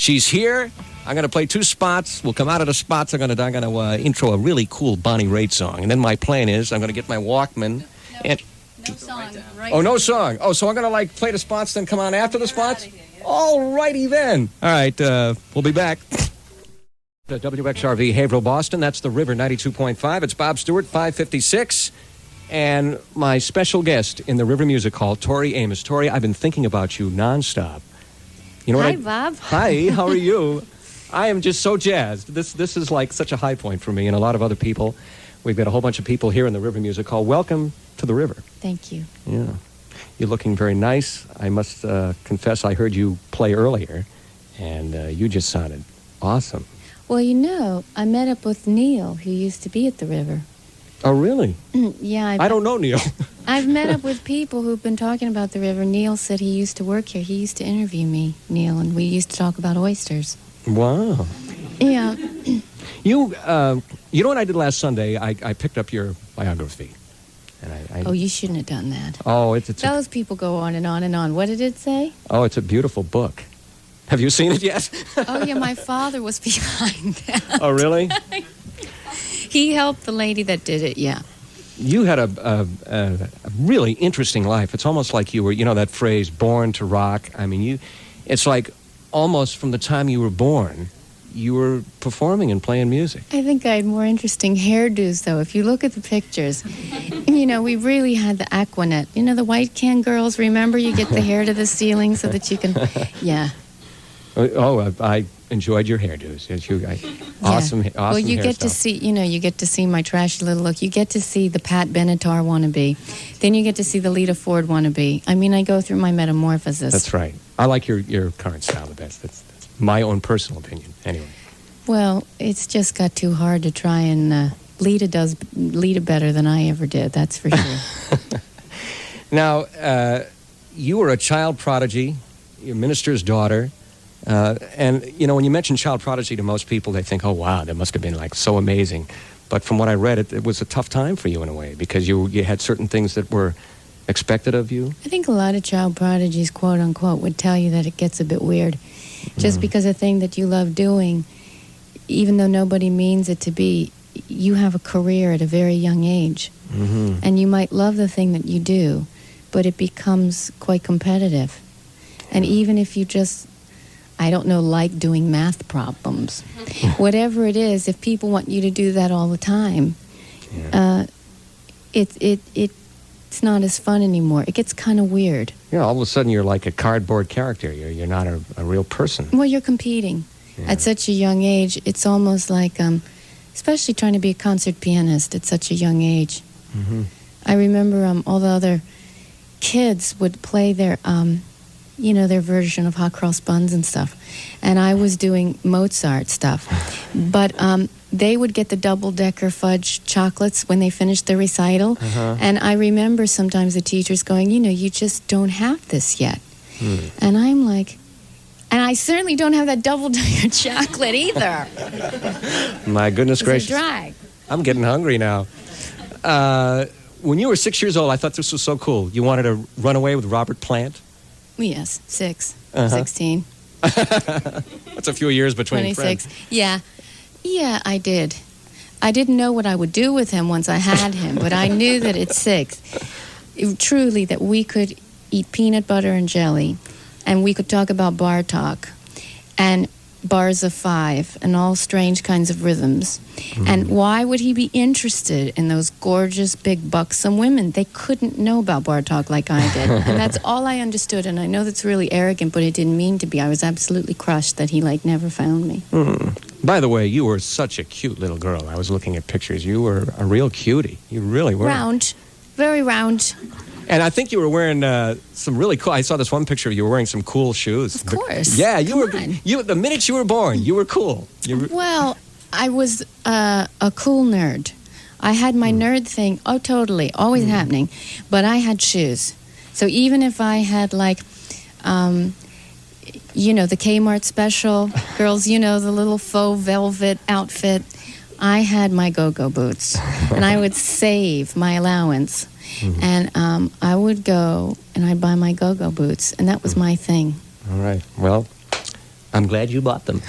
She's here. I'm going to play 2 spots. We'll come out of the spots. I'm going to intro a really cool Bonnie Raitt song. And then my plan is I'm going to get my Walkman. No song. No song. Oh, so I'm going to play the spots, then come on after the spots? All righty then. All right, we'll be back. The WXRV Haverhill, Boston. That's the River 92.5. It's Bob Stewart, 556. And my special guest in the River Music Hall, Tori Amos. Tori, I've been thinking about you nonstop. You know Hi, Bob. Hi, how are you? I am just so jazzed. This is like such a high point for me and a lot of other people. We've got a whole bunch of people here in the River Music Hall. Welcome to the River. Thank you. Yeah. You're looking very nice. I must confess, I heard you play earlier, and you just sounded awesome. Well, I met up with Neil, who used to be at the River. Oh, really? Yeah. I don't know Neil. I've met up with people who've been talking about the River. Neil said he used to work here. He used to interview me, Neil, and we used to talk about oysters. Wow. Yeah. You know what I did last Sunday? I picked up your biography. And Oh, you shouldn't have done that. Oh, Those people go on and on and on. What did it say? Oh, it's a beautiful book. Have you seen it yet? Oh, yeah, my father was behind that. Oh, really? He helped the lady that did it, yeah. You had a really interesting life. It's almost like you were, that phrase, born to rock. I mean, it's like almost from the time you were born, you were performing and playing music. I think I had more interesting hairdos, though. If you look at the pictures, we really had the Aquanet. The white can girls, remember? You get the hair to the ceiling so that you can, yeah. Oh, I enjoyed your hairdos. Awesome well, you get to see, you get to see my trashy little look. You get to see the Pat Benatar wannabe. Then you get to see the Lita Ford wannabe. I mean, I go through my metamorphosis. That's right. I like your current style the best. That's my own personal opinion, anyway. Well, it's just got too hard to try and... Lita does Lita better than I ever did, that's for sure. Now, you were a child prodigy, your minister's daughter, and, when you mention child prodigy to most people, they think, oh, wow, that must have been, so amazing. But from what I read, it was a tough time for you in a way, because you had certain things that were expected of you. I think a lot of child prodigies, quote unquote, would tell you that it gets a bit weird. Just because a thing that you love doing, even though nobody means it to be, you have a career at a very young age. Mm-hmm. And you might love the thing that you do, but it becomes quite competitive. And even if you just, like doing math problems, whatever it is, if people want you to do that all the time, it's not as fun anymore. It gets kind of weird. Yeah, all of a sudden you're like a cardboard character. You're not a real person. Well, you're competing. Yeah. At such a young age. It's almost like, especially trying to be a concert pianist at such a young age. Mm-hmm. I remember all the other kids would play their version of hot cross buns and stuff. And I was doing Mozart stuff. But they would get the double-decker fudge chocolates when they finished the recital. Uh-huh. And I remember sometimes the teachers going, you just don't have this yet. Mm. And I'm like... And I certainly don't have that double-decker chocolate either. My goodness gracious. It's a drag. I'm getting hungry now. When you were 6 years old, I thought this was so cool. You wanted to run away with Robert Plant? Yes, 16. That's a few years between 26. friends. Yeah, I did. I didn't know what I would do with him once I had him, but I knew that at 6, truly, that we could eat peanut butter and jelly, and we could talk about bar talk and bars of 5 and all strange kinds of rhythms. Mm-hmm. And why would he be interested in those gorgeous, big, buxom women? They couldn't know about bar talk like I did. And that's all I understood. And I know that's really arrogant, but it didn't mean to be. I was absolutely crushed that he, never found me. Mm. By the way, you were such a cute little girl. I was looking at pictures. You were a real cutie. You really were. Round. Very round. And I think you were wearing some really cool... I saw this one picture of you were wearing some cool shoes. Of course. Yeah, the minute you were born, you were cool. Well, I was a cool nerd. I had my nerd thing, totally, always happening. But I had shoes. So even if I had, the Kmart special, girls, the little faux velvet outfit, I had my go-go boots. And I would save my allowance. Mm-hmm. And I would go and I'd buy my go-go boots, and that was my thing. All right. Well, I'm glad you bought them.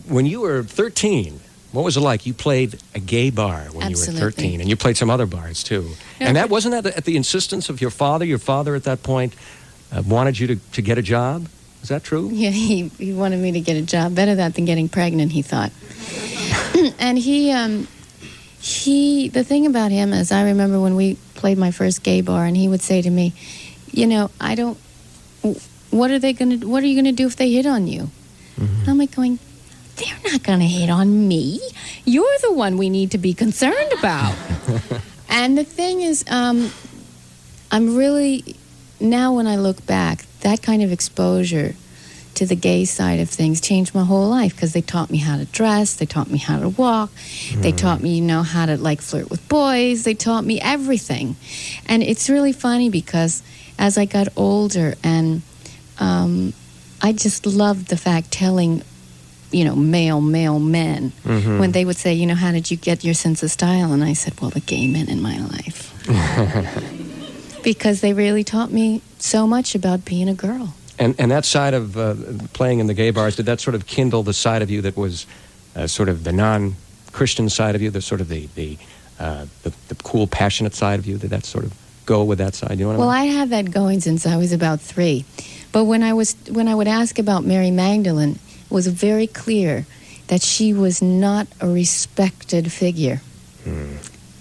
When you were 13, what was it like? You played a gay bar when Absolutely. you were 13, and you played some other bars, too. No, and that wasn't at the insistence of your father? Your father at that point wanted you to get a job? Is that true? Yeah, he wanted me to get a job. Better that than getting pregnant, he thought. And the thing about him is, I remember when we played my first gay bar, and he would say to me, what are you going to do if they hit on you? Mm-hmm. And I'm like going, they're not going to hit on me. You're the one we need to be concerned about. And the thing is, I'm really, now when I look back, that kind of exposure to the gay side of things changed my whole life, because they taught me how to dress, they taught me how to walk, they taught me, how to flirt with boys, they taught me everything. And it's really funny because as I got older, and I just loved the fact telling male men, when they would say, how did you get your sense of style? And I said, well, the gay men in my life. Because they really taught me so much about being a girl. And that side of playing in the gay bars, did that sort of kindle the side of you that was sort of the non-Christian side of you, the sort of the cool, passionate side of you? Did that sort of go with that side? You know what I mean? Well, I had that going since I was about 3. But when I would ask about Mary Magdalene, it was very clear that she was not a respected figure.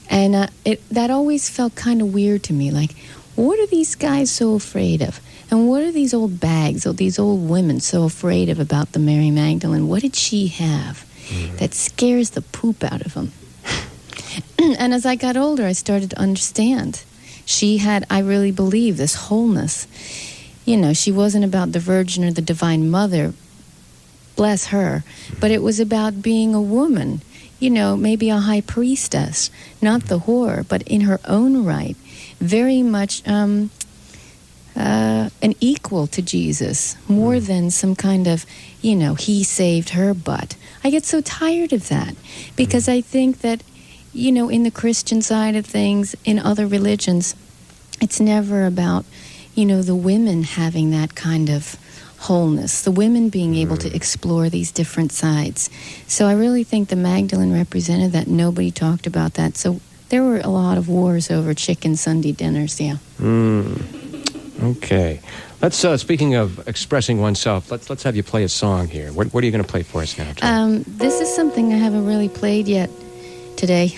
And that always felt kind of weird to me. Like, what are these guys so afraid of? And what are these old bags, or these old women so afraid of about the Mary Magdalene? What did she have that scares the poop out of them? And as I got older, I started to understand. She had, I really believe, this wholeness. She wasn't about the Virgin or the Divine Mother, bless her, but it was about being a woman, maybe a high priestess, not the whore, but in her own right, very much an equal to Jesus, more than some kind of, he saved her butt. I get so tired of that, because I think that, in the Christian side of things, in other religions, it's never about, the women having that kind of wholeness, the women being able to explore these different sides. So I really think the Magdalene represented that. Nobody talked about that. So there were a lot of wars over chicken Sunday dinners, yeah. Okay. Let's, speaking of expressing oneself, let's have you play a song here. What are you going to play for us now, Tori? This is something I haven't really played yet today.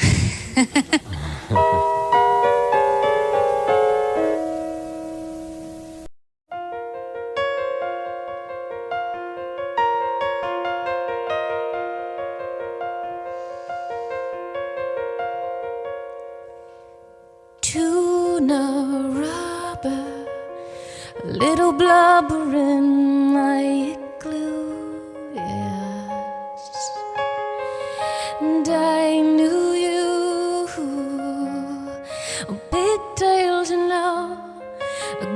Tuna rubber, little blubbering like glue, yes. And I knew you, pigtails and love,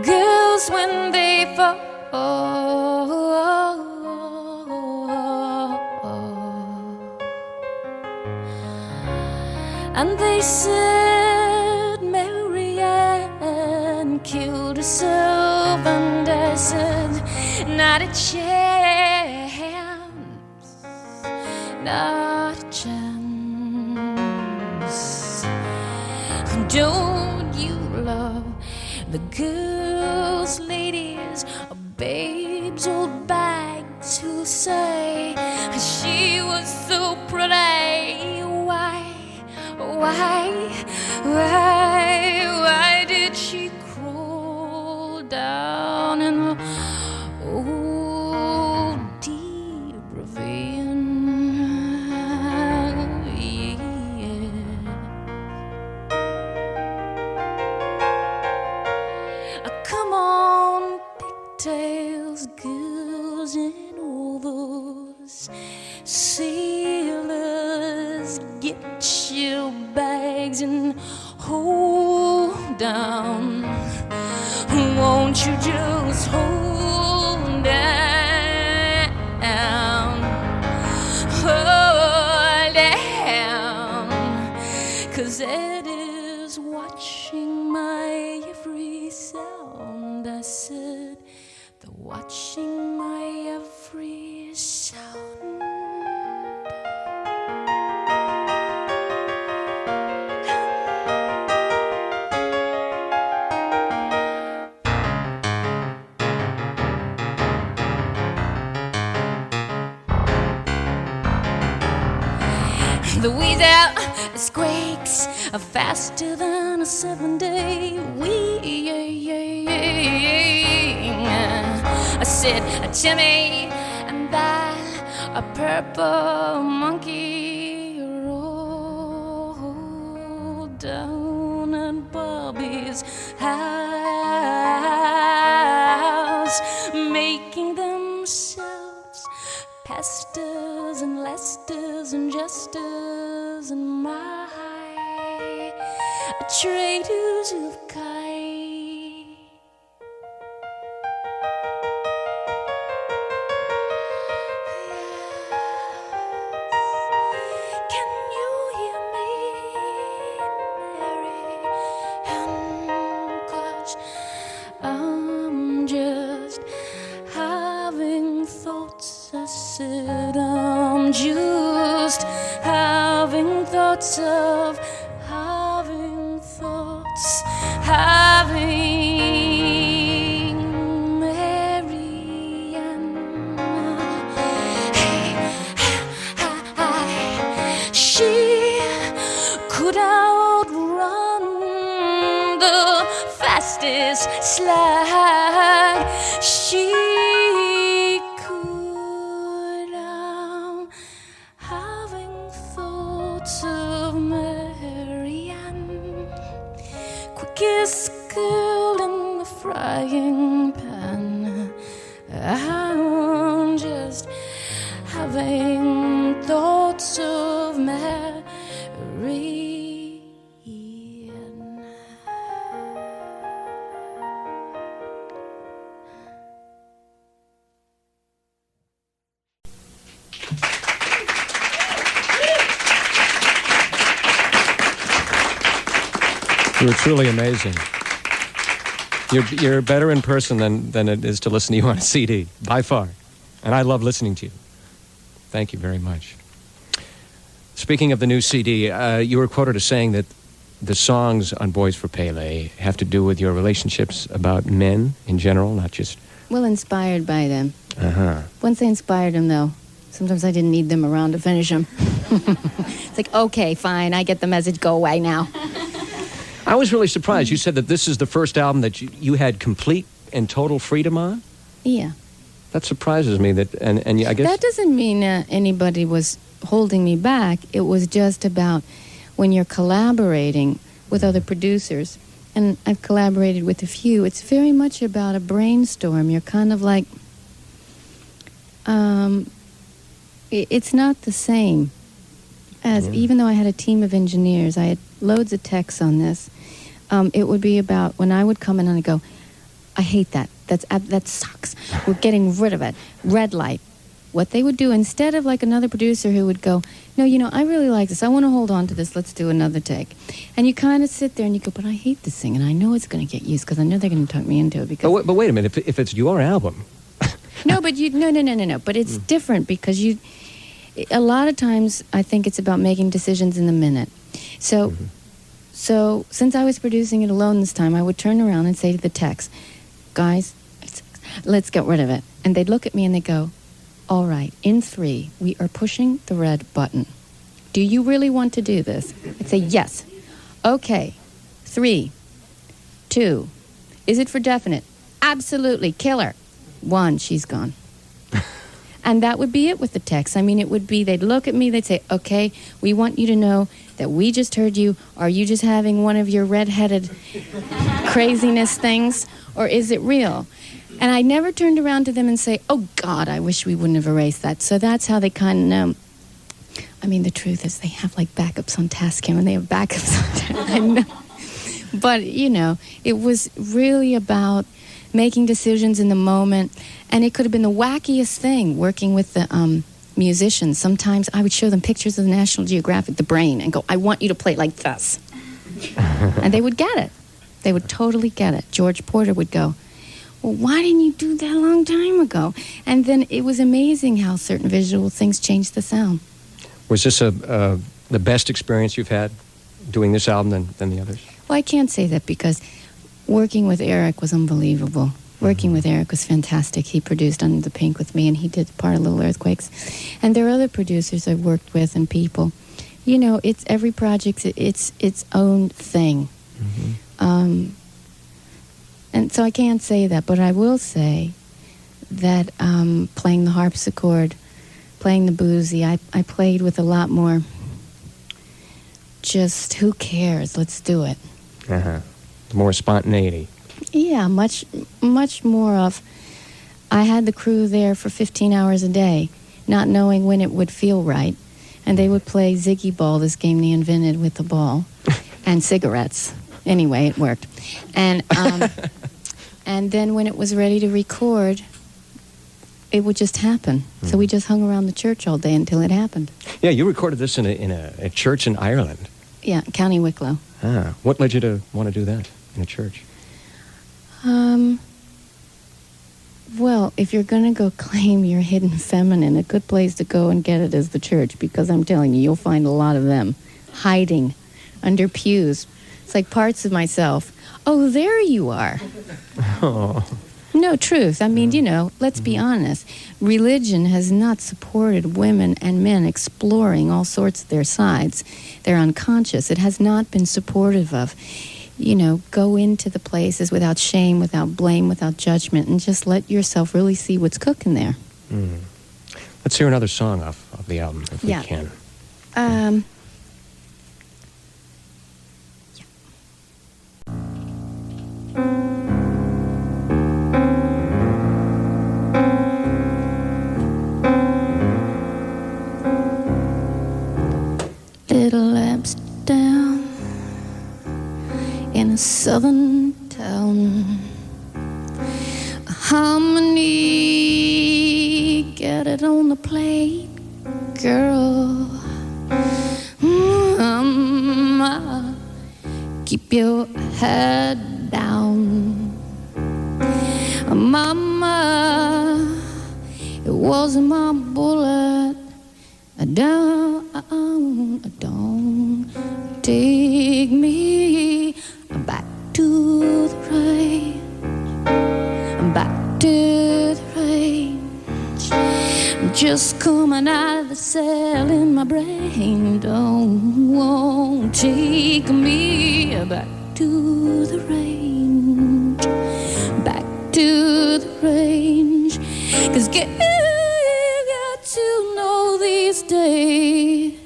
girls when they fall. And they said Marianne killed herself, and I said, not a chance, not a chance. Don't you love the girls, ladies, or babes, old bags who say she was so pretty? Why did she crawl down in the old deep ravine? Yeah. Come on, pigtails, girls, and all those sailors, get your bags and hold down. Won't you just hold down? Hold down. 'Cause Ed is watching my every sound. I said, they're watching my every The weasel squeaks faster than a 7-day week. I said, Timmy, and that a purple monkey rolled down at Bobby's house, making themselves pastors and lesters and jesters and my traders of kite. Can you hear me, Marianne? 'Cause I'm just having thoughts. I said I'm just having thoughts of having thoughts, having Marianne. She could outrun the fastest slide. She could, having thoughts of Marianne, quickest girl in the frying pan. I'm just having thoughts of Marianne. You were truly amazing. You're better in person than it is to listen to you on a CD, by far. And I love listening to you. Thank you very much. Speaking of the new CD, you were quoted as saying that the songs on Boys for Pele have to do with your relationships about men in general, not just... Well, inspired by them. Uh-huh. Once I inspired them, though, sometimes I didn't need them around to finish them. It's like, okay, fine, I get the message, go away now. I was really surprised. You said that this is the first album that you had complete and total freedom on? Yeah. That surprises me. That and I guess... That doesn't mean anybody was holding me back. It was just about when you're collaborating with other producers, and I've collaborated with a few, it's very much about a brainstorm. You're kind of like... it's not the same as, even though I had a team of engineers, I had loads of techs on this, it would be about when I would come in and I'd go, I hate that. That sucks. We're getting rid of it. Red light. What they would do, instead of like another producer who would go, no, I really like this. I want to hold on to this. Let's do another take. And you kind of sit there and you go, but I hate this thing, and I know it's going to get used because I know they're going to talk me into it. Because But wait a minute. If it's your album... No, but no. But it's different because a lot of times I think it's about making decisions in the minute. So since I was producing it alone this time, I would turn around and say to the techs, guys, let's get rid of it. And they'd look at me and they'd go, all right, in 3, we are pushing the red button. Do you really want to do this? I'd say, yes. Okay, 3, 2, is it for definite? Absolutely, killer. 1, she's gone. And that would be it with the text. I mean, it would be, they'd look at me, they'd say, okay, we want you to know that we just heard you. Are you just having one of your red-headed craziness things, or is it real? And I never turned around to them and say, oh, God, I wish we wouldn't have erased that. So that's how they kind of know. I mean, the truth is they have, like, backups on Tascam, and they have backups on Tascam. I know. But, it was really about making decisions in the moment. And it could have been the wackiest thing, working with the musicians. Sometimes I would show them pictures of the National Geographic, the brain, and go, I want you to play it like this. And they would get it. They would totally get it. George Porter would go, well, why didn't you do that a long time ago? And then it was amazing how certain visual things changed the sound. Was this the best experience you've had doing this album than the others? Well, I can't say that because working with Eric was unbelievable. Working with Eric was fantastic. He produced Under the Pink with me, and he did part of Little Earthquakes. And there are other producers I've worked with and people You know, it's every project, it's its own thing. And so I can't say that, but I will say that playing the harpsichord, playing the boozy, I played with a lot more just, who cares, let's do it. More spontaneity. Yeah, much more of, I had the crew there for 15 hours a day, not knowing when it would feel right. And they would play Ziggy Ball, this game they invented with the ball, and cigarettes. Anyway, it worked. And and then when it was ready to record, it would just happen. So we just hung around the church all day until it happened. Yeah, you recorded this in a church in Ireland. Yeah, County Wicklow. What led you to want to do that in a church? Well, if you're going to go claim your hidden feminine, a good place to go and get it is the church, because I'm telling you, you'll find a lot of them hiding under pews. It's like parts of myself. Oh, there you are. Oh. No, truth. I mean, you know, let's be honest. Religion has not supported women and men exploring all sorts of their sides. They're unconscious. It has not been supportive of, you know, go into the places without shame, without blame, without judgment, and just let yourself really see what's cooking there. Let's hear another song off the album, if we can. Little Amsterdam, in a southern town, harmony, get it on the plate, girl. Keep your head down, mama. It wasn't my bullet. Don't take me back to the rain, back to the range. I'm just coming out of the cell in my brain. Don't take me back to the range, back to the range. 'Cause you got to know these days.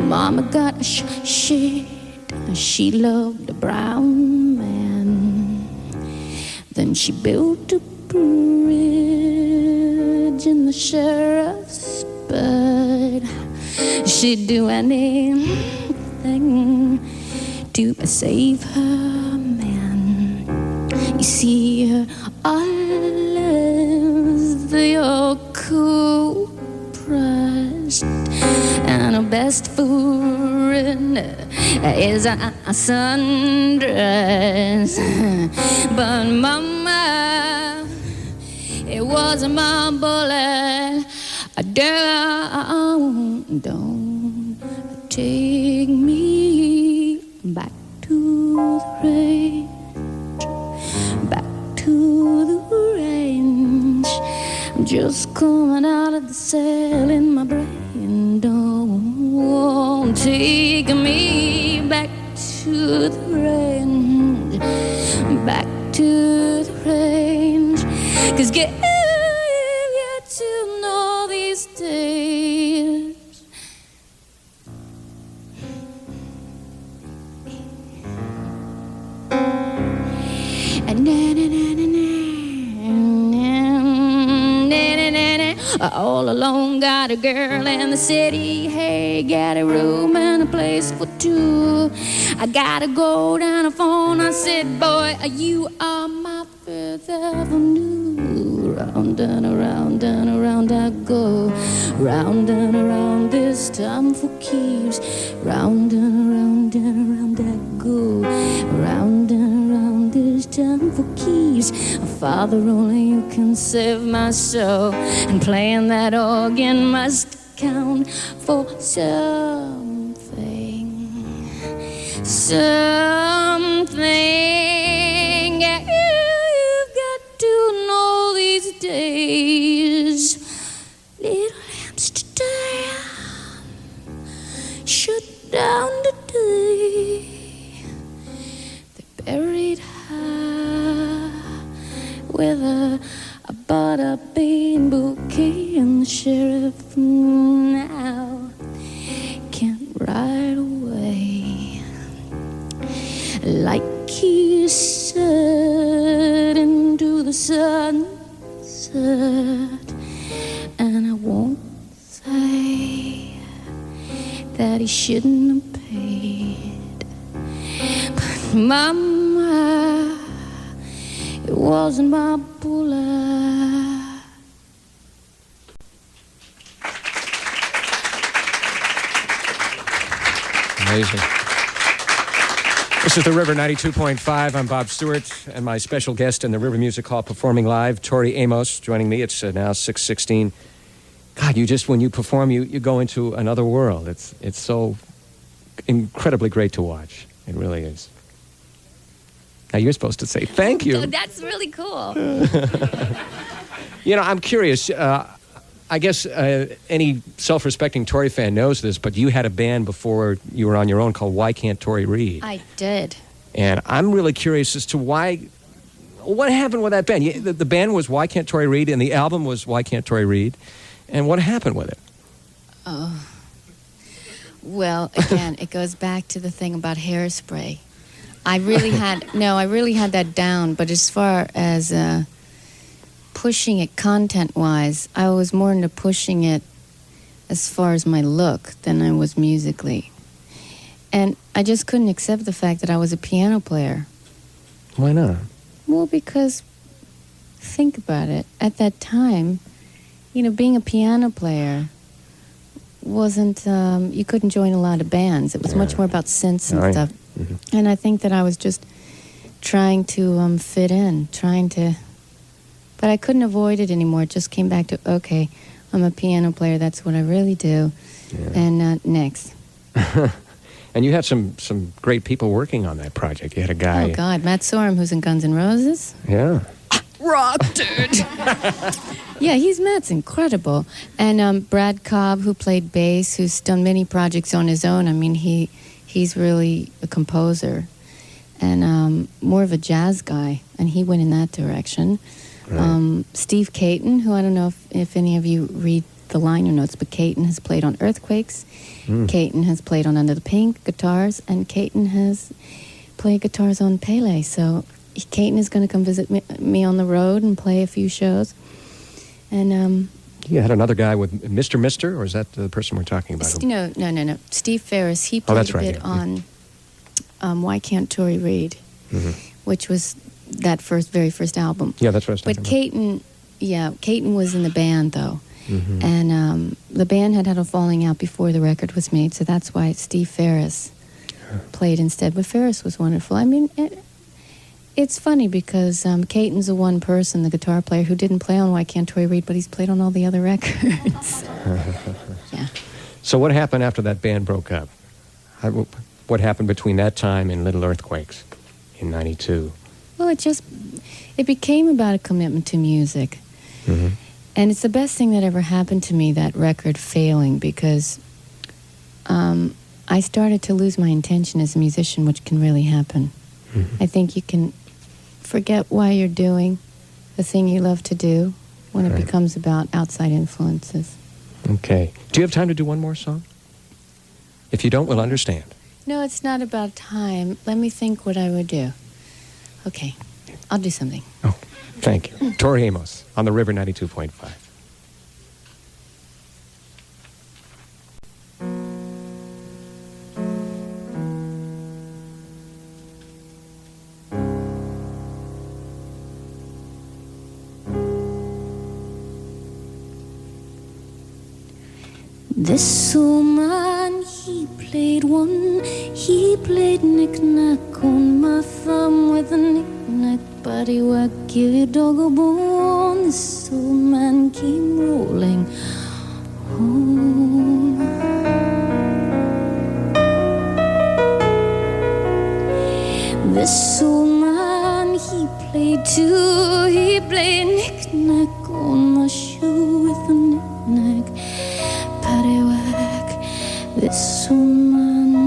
Mama got a shit. She loved a brown man. Then she built a bridge in the sheriff's bed. She'd do anything to save her man. You see, her olives, they are cool pressed, and her best food is a sundress. But mama, it wasn't my bullet. Don't take me back to the range, back to the range. I'm just coming out of the cell in my brain. Don't take me back to the range, back to the range. 'Cause get to know these days. All alone, got a girl in the city. Hey, got a room and a place for two. I gotta go down the phone. I said, boy, you are my Fifth Avenue. Round and around I go. Round and around, this time for keeps. Round and around I go. Round and around, this time for keeps. Father, only you can save my soul. And playing that organ must count for something. Something. down today. They buried her with a butter bean bouquet, and the sheriff now can't ride away like he said into the sunset. And I won't say that he shouldn't have paid, but mama, it wasn't my bullet. Amazing. This is the River 92.5. I'm Bob Stewart, and my special guest in the River Music Hall performing live, Tori Amos, joining me. It's now 6:16. God, when you perform, you go into another world. It's so incredibly great to watch. It really is. Now you're supposed to say thank you. Oh, that's really cool. I'm curious. I guess any self-respecting Tori fan knows this, but you had a band before you were on your own called Why Can't Tori Read? I did. And I'm really curious as to what happened with that band? The band was Why Can't Tori Read, and the album was Why Can't Tori Read. And what happened with it? Oh. Well, again, it goes back to the thing about hairspray. I really had that down, but as far as pushing it content-wise, I was more into pushing it as far as my look than I was musically. And I just couldn't accept the fact that I was a piano player. Why not? Well, because, think about it, at that time, being a piano player wasn't, you couldn't join a lot of bands. It was much more about synths and stuff. Mm-hmm. And I think that I was just trying to fit in, but I couldn't avoid it anymore. It just came back to, okay, I'm a piano player, that's what I really do. Yeah. And next. And you had some great people working on that project. You had a guy... Oh, God, Matt Sorum, who's in Guns N' Roses. Yeah. Rock, dude. Yeah, Matt's incredible. And Brad Cobb, who played bass, who's done many projects on his own. I mean, he's really a composer and more of a jazz guy, and he went in that direction. Right. Steve Caton, who I don't know if any of you read the liner notes, but Caton has played on Earthquakes. Caton has played on Under the Pink guitars, and Caton has played guitars on Pele. So Caton is going to come visit me on the road and play a few shows. And you had another guy with Mr., or is that the person we're talking about? No. Steve Ferris. He played a bit on Why Can't Tori Read, which was that very first album. Yeah, that's what I was talking about. But Caton was in the band, though. Mm-hmm. And the band had a falling out before the record was made, so that's why Steve Ferris played instead. But Ferris was wonderful. I mean, it's funny because Caton's the one person, the guitar player, who didn't play on Why Can't Tori Read, but he's played on all the other records. Yeah. So what happened after that band broke up? What happened between that time and Little Earthquakes in 92? Well, it became about a commitment to music. Mm-hmm. And it's the best thing that ever happened to me, that record failing, because I started to lose my intention as a musician, which can really happen. Mm-hmm. I think you can forget why you're doing the thing you love to do when it becomes about outside influences. Okay. Do you have time to do one more song? If you don't, we'll understand. No, it's not about time. Let me think what I would do. Okay, I'll do something. Oh, thank you. Tori Amos on the River 92.5. This old man, he played knick-knack on my thumb with a knick-knack paddywhack, give your dog a bone. This old man came rolling home. This old man, he played too, he played knick-knack on my shoe with a knick-knack paddywhack. This old man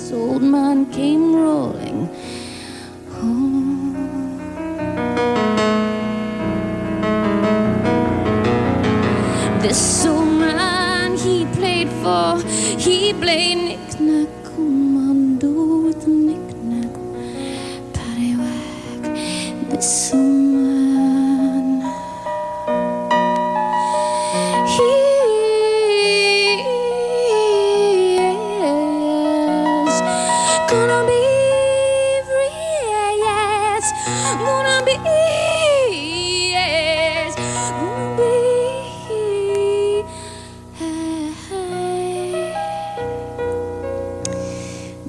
this old man came rolling. This old man he played knick-knack on with a knick-knack paddywhack. This old man, he is gonna be free, yes, gonna be, yes, gonna be.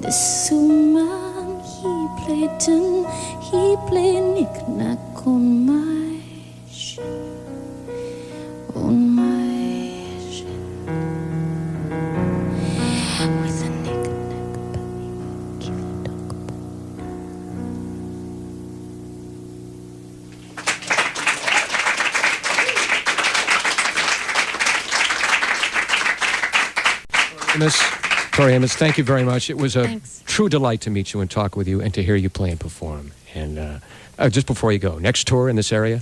This old man, he played knick-knack on my ship, with a knick-knack paddywhack, give a dog a Tori Amos, thank you very much. It was a Thanks. true delight to meet you and talk with you and to hear you play and perform. And just before you go, next tour in this area?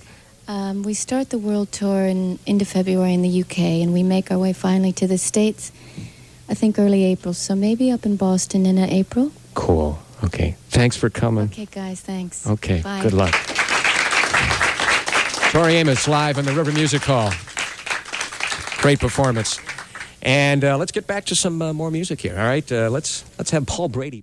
We start the world tour into February in the UK, and we make our way finally to the States, I think early April. So maybe up in Boston in April. Cool. Okay. Thanks for coming. Okay, guys, thanks. Okay. Bye. Good luck. Tori Amos live on the River Music Hall. Great performance. And let's get back to some more music here. All right. Let's have Paul Brady.